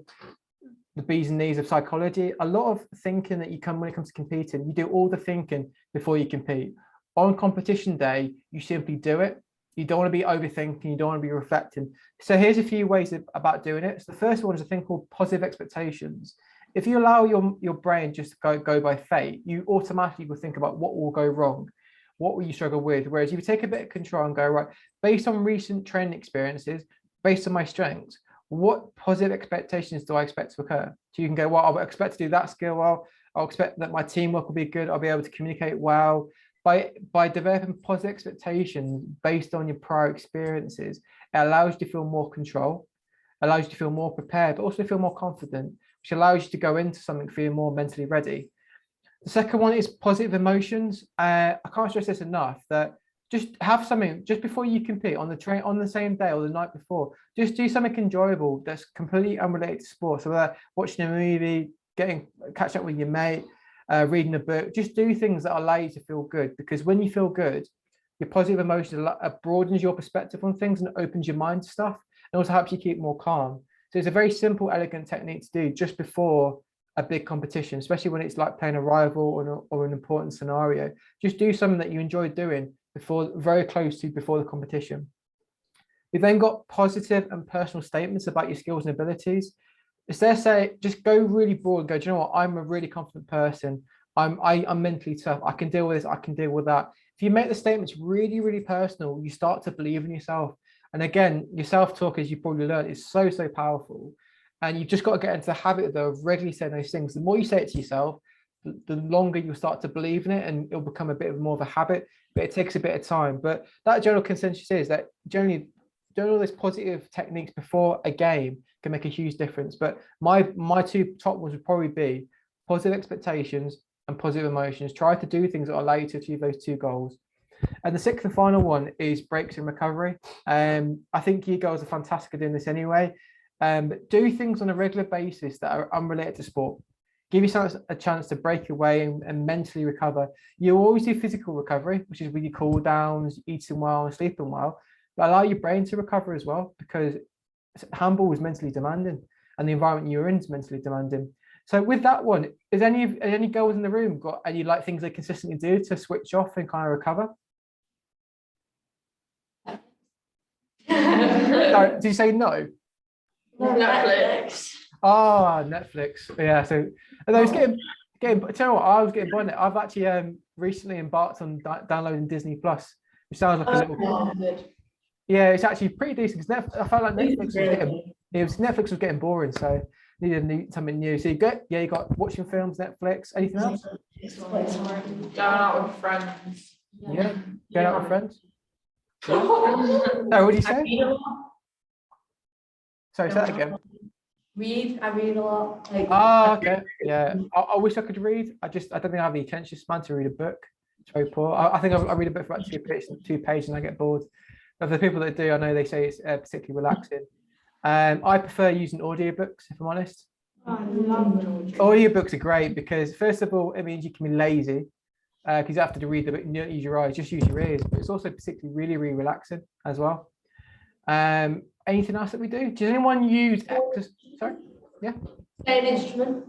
Speaker 1: the B's and D's of psychology. A lot of thinking that when it comes to competing, you do all the thinking before you compete. On competition day, you simply do it. You don't want to be overthinking, you don't want to be reflecting. So here's a few ways about doing it. So the first one is a thing called positive expectations. If you allow your brain just to go by fate, you automatically will think about what will go wrong, what will you struggle with. Whereas if you take a bit of control and go, right, based on recent training experiences, based on my strengths, what positive expectations do I expect to occur? So you can go, well, I'll expect to do that skill well. I'll expect that my teamwork will be good. I'll be able to communicate well. By developing positive expectations based on your prior experiences, it allows you to feel more control, allows you to feel more prepared, but also feel more confident, which allows you to go into something feeling more mentally ready. The second one is positive emotions. I can't stress this enough, that just have something just before you compete on the same day or the night before. Just do something enjoyable that's completely unrelated to sport. So whether watching a movie, catching up with your mate, reading a book, just do things that allow you to feel good, because when you feel good, your positive emotions broadens your perspective on things and opens your mind to stuff, and also helps you keep more calm. So it's a very simple, elegant technique to do just before a big competition, especially when it's like playing a rival or an important scenario. Just do something that you enjoy doing very close to before the competition. We've then got positive and personal statements about your skills and abilities. Instead, say, just go really broad and go, do you know what, I'm a really confident person. I'm mentally tough. I can deal with this. I can deal with that. If you make the statements really, really personal, you start to believe in yourself. And again, your self-talk, as you probably learned, is so, so powerful. And you've just got to get into the habit of regularly saying those things. The more you say it to yourself, the longer you'll start to believe in it, and it'll become a bit more of a habit, but it takes a bit of time. But that general consensus is that generally doing all these positive techniques before a game can make a huge difference. But my 2 top ones would probably be positive expectations and positive emotions. Try to do things that allow you to achieve those 2 goals. And the 6th and final one is breaks in recovery. I think you girls are fantastic at doing this anyway. But do things on a regular basis that are unrelated to sport. Give yourself a chance to break away and mentally recover. You always do physical recovery, which is really cool downs, eating well and sleeping well, but allow your brain to recover as well, because handball is mentally demanding and the environment you're in is mentally demanding. So with that one, is any girls in the room got any things they consistently do to switch off and kind of recover? Did you say no?
Speaker 3: Netflix.
Speaker 1: Oh, Netflix. Yeah. So although it's getting. Tell you what, I was getting bored. I've actually recently embarked on downloading Disney Plus, which sounds like a little. Yeah, it's actually pretty decent because I felt like Netflix was getting boring, so needed something new. So you got watching films, Netflix, anything else?
Speaker 5: Going out with friends.
Speaker 1: Yeah, going out with friends. No, what did you say? Sorry, say that again.
Speaker 3: I read a lot. Like,
Speaker 1: Okay. Yeah. I wish I could read. I don't think I have the attention span to read a book. It's very poor. I think I read a book for about 2 pages and I get bored. But the people that do, I know they say it's particularly relaxing. I prefer using audiobooks, if I'm honest.
Speaker 2: I love it.
Speaker 1: Audiobooks are great because, first of all, it means you can be lazy because you have to read the book, you don't use your eyes, just use your ears. But it's also particularly really, really relaxing as well. Anything else that we do? Does anyone use actors? Sorry? Yeah.
Speaker 2: Play an instrument.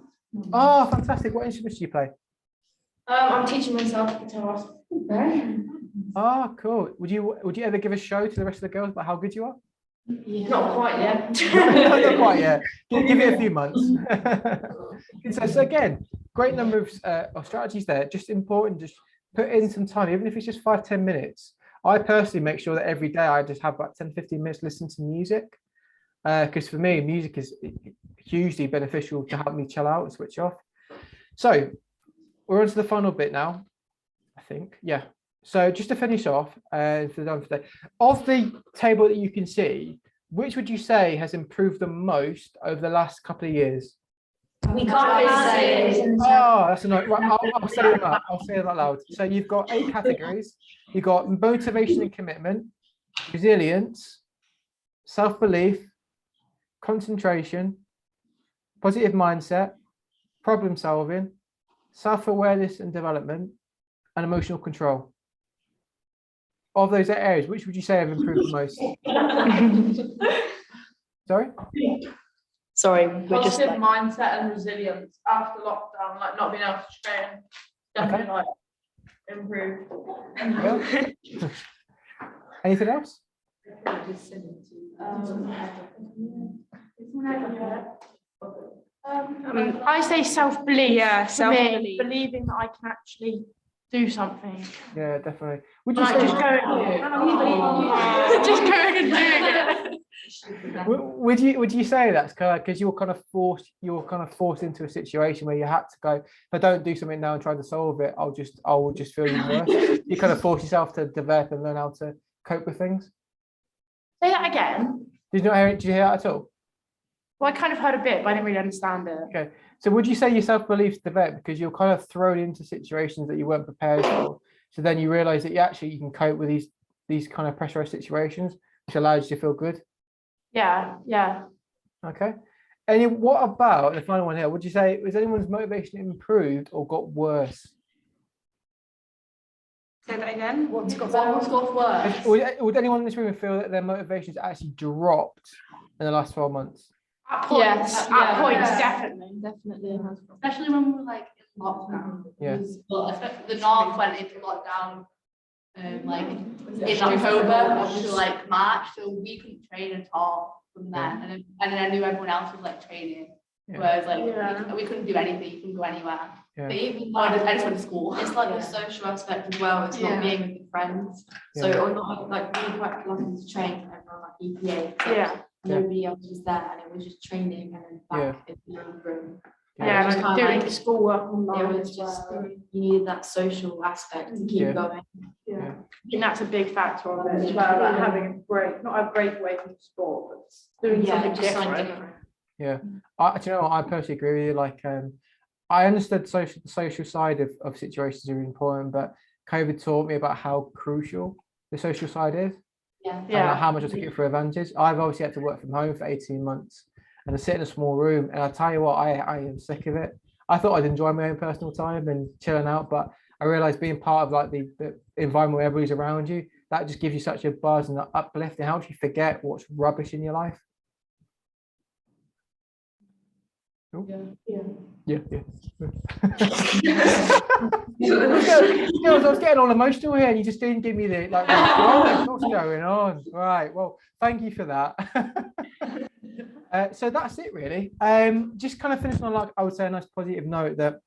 Speaker 1: Oh, fantastic. What instruments do you play?
Speaker 2: I'm teaching myself guitar.
Speaker 1: Oh, cool. Would you ever give a show to the rest of the girls about how good you are?
Speaker 2: Not quite yet.
Speaker 1: Not quite yet. Give it a few months. So again, great number of strategies there. Just important, just put in some time, even if it's just 5-10 minutes. I personally make sure that every day I just have about 10-15 minutes listening to music. Because for me, music is hugely beneficial to help me chill out and switch off. So we're on to the final bit now, I think. Yeah. So just to finish off, for today, of the table that you can see, which would you say has improved the most over the last couple of years?
Speaker 2: We can't say it.
Speaker 1: Oh, that's annoying. Right, I'll say them out. I'll say them out loud. So you've got 8 categories. You've got motivation and commitment, resilience, self-belief, concentration, positive mindset, problem solving, self-awareness and development, and emotional control. Of those 8 areas, which would you say have improved the most?
Speaker 5: Sorry,
Speaker 2: we're just like mindset and resilience after lockdown, like not being able to train, definitely like improved.
Speaker 1: Yeah. Anything else?
Speaker 2: I say self-belief.
Speaker 5: Yeah, self-belief.
Speaker 2: Believing that I can actually do something.
Speaker 1: Yeah, definitely. Would you
Speaker 2: Like
Speaker 1: say
Speaker 2: just going and doing it.
Speaker 1: would you say that's kind of because you're kind of forced into a situation where you had to go, if I don't do something now and try to solve it, I will just feel even worse. You kind of force yourself to develop and learn how to cope with things.
Speaker 2: Say that again.
Speaker 1: Did you hear that at all?
Speaker 2: Well, I kind of heard a bit, but I didn't really understand it.
Speaker 1: Okay. So would you say your self-belief's developed because you're kind of thrown into situations that you weren't prepared for? So then you realize that you can cope with these kind of pressurized situations, which allows you to feel good.
Speaker 2: Yeah.
Speaker 1: Okay. And what about the final one here? Would you say was anyone's motivation improved or got worse?
Speaker 2: Say that again.
Speaker 3: What's got worse?
Speaker 1: Would anyone in this room feel that their motivations actually dropped in the last 12 months?
Speaker 2: At points, definitely.
Speaker 3: Especially when we were like in lockdown.
Speaker 1: Yeah.
Speaker 3: The North went into lockdown like in October up to like March, so we couldn't train at all from then. And then I knew everyone else was like training.
Speaker 1: Yeah.
Speaker 3: Whereas like we couldn't do anything, you couldn't go anywhere.
Speaker 1: Yeah.
Speaker 3: But even though I just went to school.
Speaker 8: It's like the social aspect as well. It's not being with your friends.
Speaker 1: Yeah.
Speaker 8: So or not like we quite lucky to train for everyone like EPA.
Speaker 2: Yeah.
Speaker 8: Nobody else was there, and it was just training and then back in the own room.
Speaker 2: Yeah,
Speaker 8: just
Speaker 2: like
Speaker 8: kinda
Speaker 2: doing
Speaker 8: like-
Speaker 2: schoolwork
Speaker 8: It
Speaker 2: online.
Speaker 8: was just you needed that social aspect to keep
Speaker 1: Yeah.
Speaker 8: going.
Speaker 2: Yeah. I think that's a big factor of it as well, like having a break, not a break away from sport, but doing something
Speaker 8: just something
Speaker 2: different.
Speaker 8: different.
Speaker 1: Do you know what? I personally agree with you. Like, I understood the social side of situations are really important, but COVID taught me about how crucial the social side is.
Speaker 8: Yeah.
Speaker 2: Yeah.
Speaker 1: And how much I took it for advantage. I've obviously had to work from home for 18 months and I sit in a small room, and I tell you what, I am sick of it. I thought I'd enjoy my own personal time and chilling out, but I realized being part of like the environment where everybody's around you, that just gives you such a buzz and an uplift. It helps you forget what's rubbish in your life. Oh. Yeah. I was getting all emotional here, and you just didn't give me the what's going on. Right. Well, thank you for that. So that's it really. Just kind of finishing on, like, I would say, a nice positive note that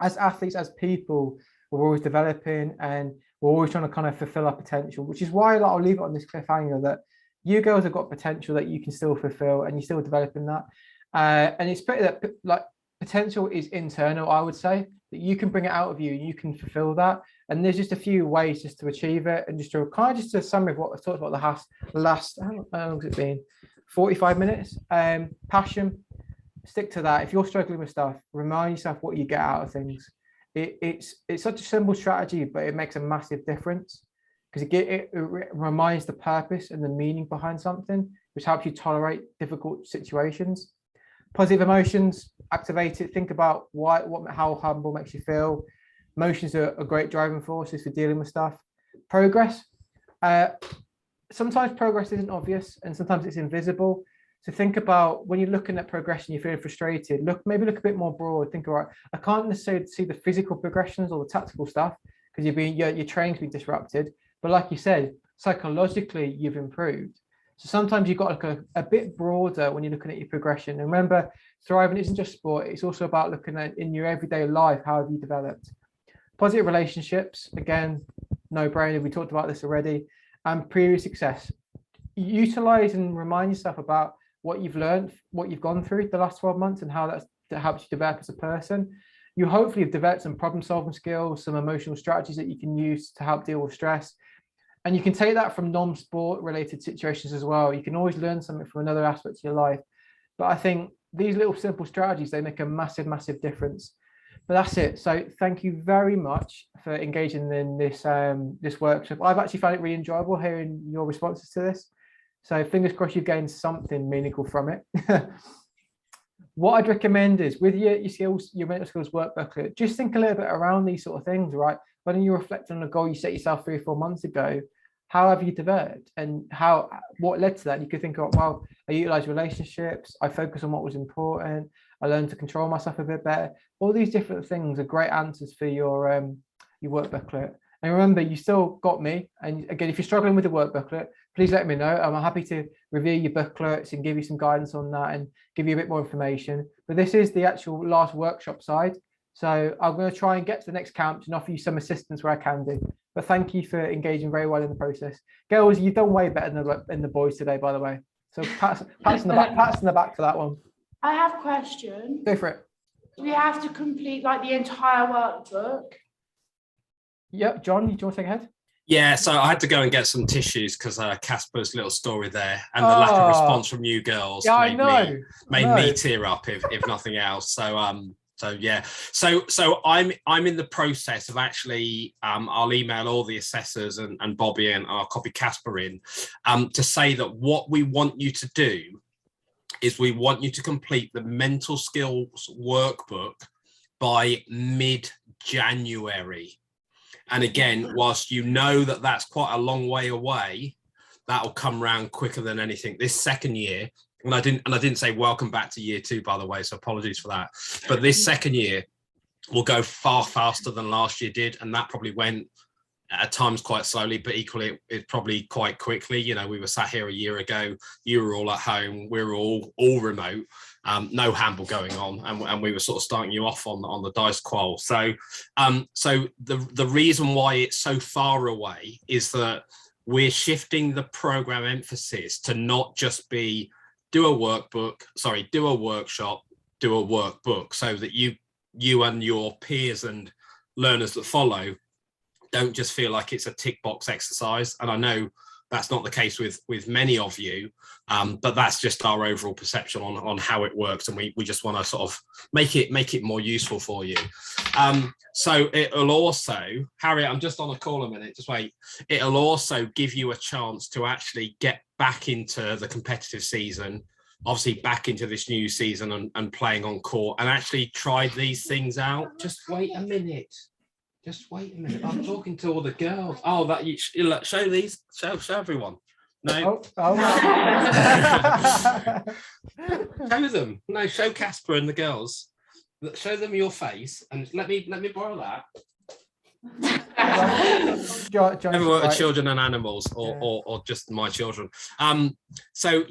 Speaker 1: as athletes, as people, we're always developing and we're always trying to kind of fulfill our potential, which is why, like, I'll leave it on this cliffhanger that you girls have got potential that you can still fulfill and you're still developing that. And it's pretty that, like, potential is internal, I would say, that you can bring it out of you, you can fulfill that. And there's just a few ways just to achieve it. And just to kind of just a summary of what I've talked about the last how long has it been? 45 minutes. Passion, stick to that. If you're struggling with stuff, remind yourself what you get out of things. It's such a simple strategy, but it makes a massive difference because it reminds the purpose and the meaning behind something, which helps you tolerate difficult situations. Positive emotions, activate it. Think about how humble makes you feel. Emotions are a great driving forces for dealing with stuff. Progress. Sometimes progress isn't obvious and sometimes it's invisible. So think about when you're looking at progression, you're feeling frustrated. Maybe look a bit more broad. Think, all right, I can't necessarily see the physical progressions or the tactical stuff because your training's been disrupted. But like you said, psychologically, you've improved. So sometimes you've got to look a bit broader when you're looking at your progression. And remember, thriving isn't just sport. It's also about looking at in your everyday life, how have you developed? Positive relationships, again, no brainer. We talked about this already. And previous success. Utilize and remind yourself about what you've learned, what you've gone through the last 12 months and how that helps you develop as a person. You hopefully have developed some problem solving skills, some emotional strategies that you can use to help deal with stress. And you can take that from non-sport related situations as well. You can always learn something from another aspect of your life. But I think these little simple strategies, they make a massive, massive difference. But that's it. So thank you very much for engaging in this workshop. I've actually found it really enjoyable hearing your responses to this. So fingers crossed you've gained something meaningful from it. What I'd recommend is with your mental skills work booklet, just think a little bit around these sort of things, right? When you reflect on a goal you set yourself 3 or 4 months ago, how have you developed and what led to that? You could think of, well, I utilize relationships, I focus on what was important, I learned to control myself a bit better. All these different things are great answers for your work booklet. And remember, you still got me. And again, if you're struggling with the work booklet, please let me know. I'm happy to review your booklets and give you some guidance on that and give you a bit more information. But this is the actual last workshop side. So I'm going to try and get to the next camp and offer you some assistance where I can do. But thank you for engaging very well in the process. Girls, you've done way better than the boys today, by the way. So pats in the back for that one.
Speaker 2: I have a question.
Speaker 1: Go for it.
Speaker 2: Do we have to complete like the entire workbook?
Speaker 1: Yep, John, do you want to take ahead?
Speaker 6: Yeah, so I had to go and get some tissues because Casper's little story there and the lack of response from you girls made me tear up if nothing else. So yeah, so I'm in the process of actually I'll email all the assessors and Bobby and I'll copy Casper in to say that what we want you to do is we want you to complete the mental skills workbook by mid-January. And again, whilst you know that that's quite a long way away, that'll come round quicker than anything. This second year, and I didn't say welcome back to year 2, by the way, so apologies for that. But this second year will go far faster than last year did, and that probably went at times quite slowly, but equally it probably quite quickly. You know, we were sat here a year ago, you were all at home, we were all remote. No handball going on, and we were sort of starting you off on the DiSE qual. So the reason why it's so far away is that we're shifting the program emphasis to not just be do a workshop, do a workbook, so that you and your peers and learners that follow don't just feel like it's a tick box exercise. And I know that's not the case with many of you, but that's just our overall perception on how it works, and we just want to sort of make it more useful for you. So it'll also, Harriet, I'm just on a call a minute, just wait. It'll also give you a chance to actually get back into the competitive season, obviously back into this new season and playing on court, and actually try these things out. Just wait a minute. Just wait a minute. I'm talking to all the girls. Oh, that you show these. Show everyone. No. Show them. No, show Casper and the girls. Show them your face and let me borrow that. Ever work with children and animals, or just my children. So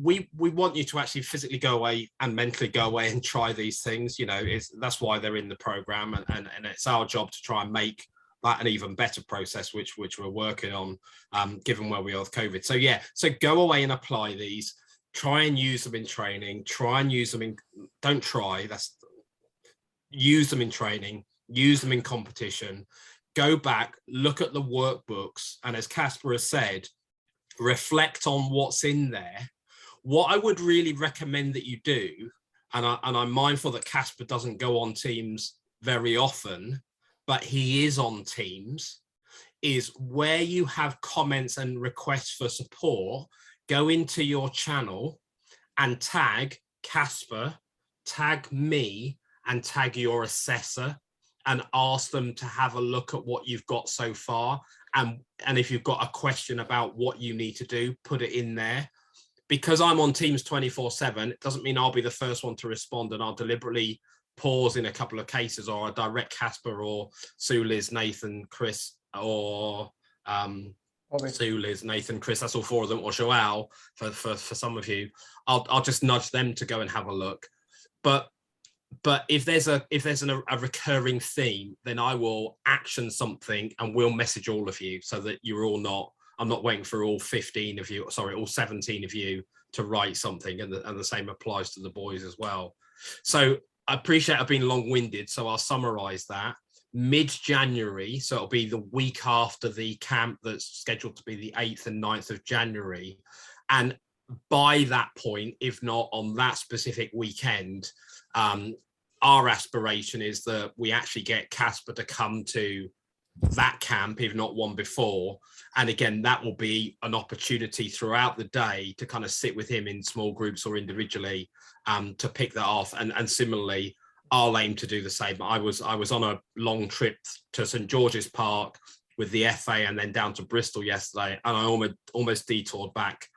Speaker 6: we want you to actually physically go away and mentally go away and try these things. You know, that's why they're in the program, and it's our job to try and make that an even better process, which we're working on, given where we are with COVID. So go away and apply these. Try and use them in training. Use them in training. Use them in competition. Go back, look at the workbooks, and as Casper has said, reflect on what's in there. What I would really recommend that you do, and I'm mindful that Casper doesn't go on Teams very often, but he is on Teams, is where you have comments and requests for support, go into your channel and tag Casper, tag me, and tag your assessor, and ask them to have a look at what you've got so far. And if you've got a question about what you need to do, put it in there. Because I'm on Teams 24/7, it doesn't mean I'll be the first one to respond, and I'll deliberately pause in a couple of cases, or I direct Casper or Sue, Liz, Nathan, Chris, or Sue, Liz, Nathan, Chris, that's all four of them, or Joelle for some of you. I'll just nudge them to go and have a look. But if there's a recurring theme, then I will action something and we'll message all of you, so that you're all not, I'm not waiting for all 17 of you to write something, and the same applies to the boys as well. So I appreciate I've been long-winded, so I'll summarize that. Mid-January, so it'll be the week after the camp that's scheduled to be the 8th and 9th of January. And by that point, if not on that specific weekend, our aspiration is that we actually get Casper to come to that camp, if not one before. And again, that will be an opportunity throughout the day to kind of sit with him in small groups or individually, to pick that off. And similarly, I'll aim to do the same. I was on a long trip to St George's Park with the FA and then down to Bristol yesterday, and I almost detoured back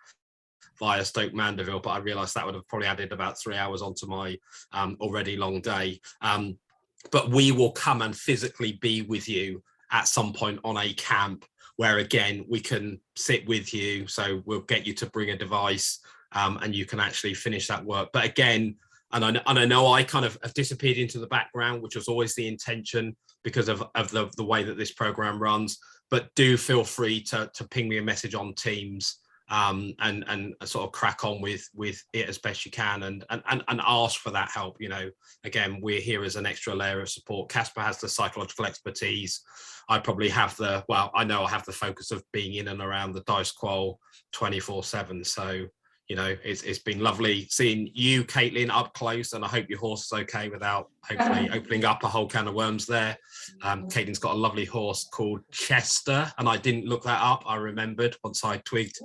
Speaker 6: via Stoke Mandeville, but I realised that would have probably added about 3 hours onto my already long day. But we will come and physically be with you at some point on a camp, where again we can sit with you. So we'll get you to bring a device, and you can actually finish that work. But again, and I know I kind of have disappeared into the background, which was always the intention because of the way that this program runs. But do feel free to ping me a message on Teams, and sort of crack on with it as best you can, and ask for that help. You know, again, we're here as an extra layer of support. Casper has the psychological expertise. I probably have I know I have the focus of being in and around the DiSE Qual 24/7. So, you know, it's been lovely seeing you, Caitlin, up close, and I hope your horse is okay without hopefully opening up a whole can of worms there. Caitlin's got a lovely horse called Chester, and I didn't look that up. I remembered once I twigged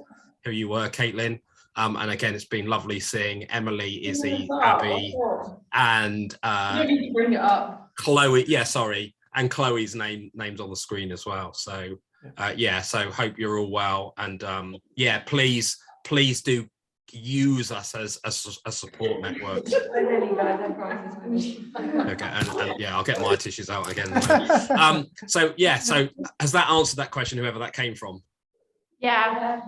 Speaker 6: who you were, Caitlin. And again, it's been lovely seeing Emily, Izzy, Abby, and
Speaker 2: You don't need to bring it up.
Speaker 6: Chloe. Yeah, sorry, and Chloe's name's on the screen as well. So so hope you're all well, and please do use us as a support network. Okay, and I'll get my tissues out again. So has that answered that question, whoever that came from?
Speaker 2: Yeah.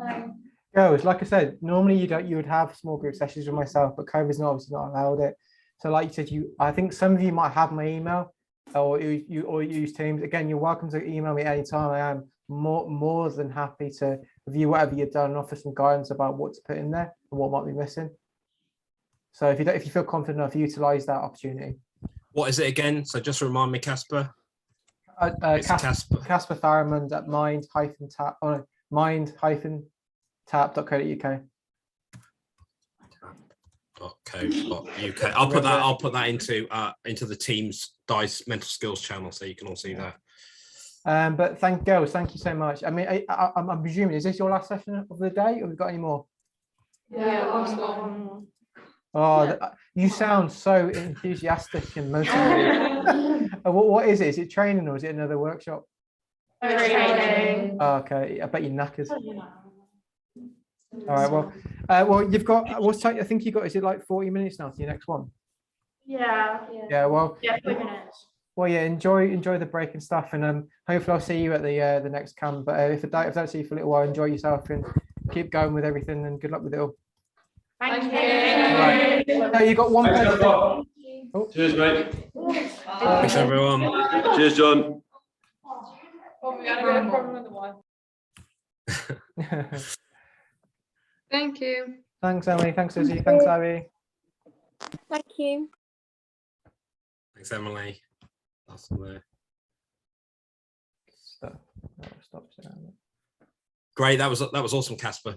Speaker 1: Girls, like I said, normally you would have small group sessions with myself, but COVID's obviously not allowed it. So like you said, I think some of you might have my email, or you use Teams. Again, you're welcome to email me anytime. I am more than happy to review whatever you've done and offer some guidance about what to put in there and what might be missing. So if you feel confident enough, utilize that opportunity.
Speaker 6: What is it again? So just remind me, Casper.
Speaker 1: Casper Farrimond at mind-tap.co.uk.
Speaker 6: .co.uk. I'll put that into the Teams DiSE mental skills channel, so you can all see that.
Speaker 1: But thank you so much. I mean, I'm presuming, is this your last session of the day, or have we got any more?
Speaker 2: Yeah, last one.
Speaker 1: Oh, you sound so enthusiastic and motivated. What is it? Is it training, or is it another workshop?
Speaker 2: Training.
Speaker 1: Oh, okay, I bet you're knackered. All right, well, you've got, I think you got, is it like 40 minutes now to your next one?
Speaker 2: Yeah.
Speaker 1: Yeah, well,
Speaker 2: 40 minutes.
Speaker 1: Well, yeah, enjoy the break and stuff, and hopefully I'll see you at the next camp. But if I don't see you for a little while, enjoy yourself and keep going with everything, and good luck with it all.
Speaker 2: Thank
Speaker 1: Right.
Speaker 2: you.
Speaker 1: No, you got one
Speaker 4: Thanks,
Speaker 1: person.
Speaker 4: everyone.
Speaker 1: Oh.
Speaker 4: Cheers, mate.
Speaker 6: Thanks, everyone.
Speaker 4: Cheers, John.
Speaker 5: Oh, we had a bit of problem with the Wi-Fi. Thank you.
Speaker 1: Thanks, Emily. Thanks, Susie. Thanks, Abby.
Speaker 7: Thank you.
Speaker 6: Thanks, Emily. That's all there.
Speaker 1: Stop. Stop.
Speaker 6: Great. That was awesome, Casper.